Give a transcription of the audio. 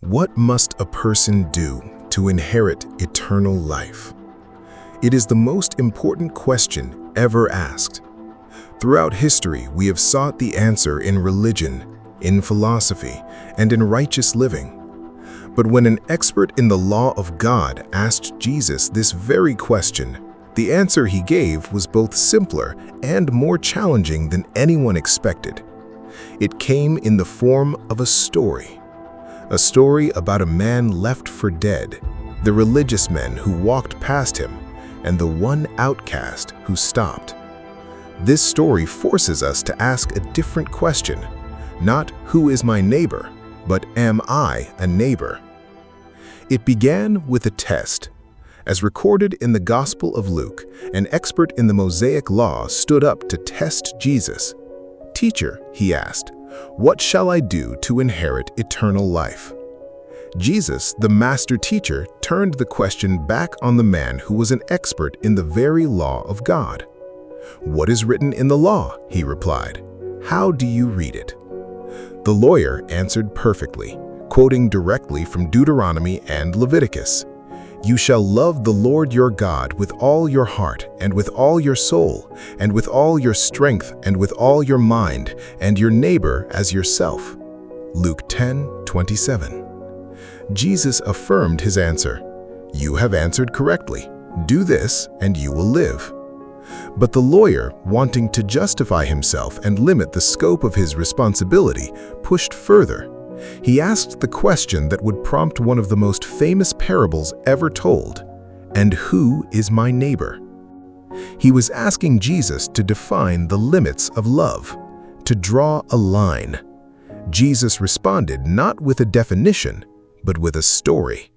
What must a person do to inherit eternal life? It is the most important question ever asked. Throughout history, we have sought the answer in religion, in philosophy, and in righteous living. But when an expert in the law of God asked Jesus this very question, the answer he gave was both simpler and more challenging than anyone expected. It came in the form of a story about a man left for dead, the religious men who walked past him, and the one outcast who stopped. This story forces us to ask a different question, not who is my neighbor, but am I a neighbor? It began with a test. As recorded in the Gospel of Luke, an expert in the Mosaic Law stood up to test Jesus. "Teacher," he asked, "what shall I do to inherit eternal life?" Jesus, the master teacher, turned the question back on the man who was an expert in the very law of God. "What is written in the law?" he replied. "How do you read it?" The lawyer answered perfectly, quoting directly from Deuteronomy and Leviticus. "You shall love the Lord your God with all your heart and with all your soul and with all your strength and with all your mind, and your neighbor as yourself." Luke 10:27. Jesus affirmed his answer. "You have answered correctly. Do this and you will live." But the lawyer, wanting to justify himself and limit the scope of his responsibility, pushed further. He asked the question that would prompt one of the most famous parables ever told, "And who is my neighbor?" He was asking Jesus to define the limits of love, to draw a line. Jesus responded not with a definition, but with a story.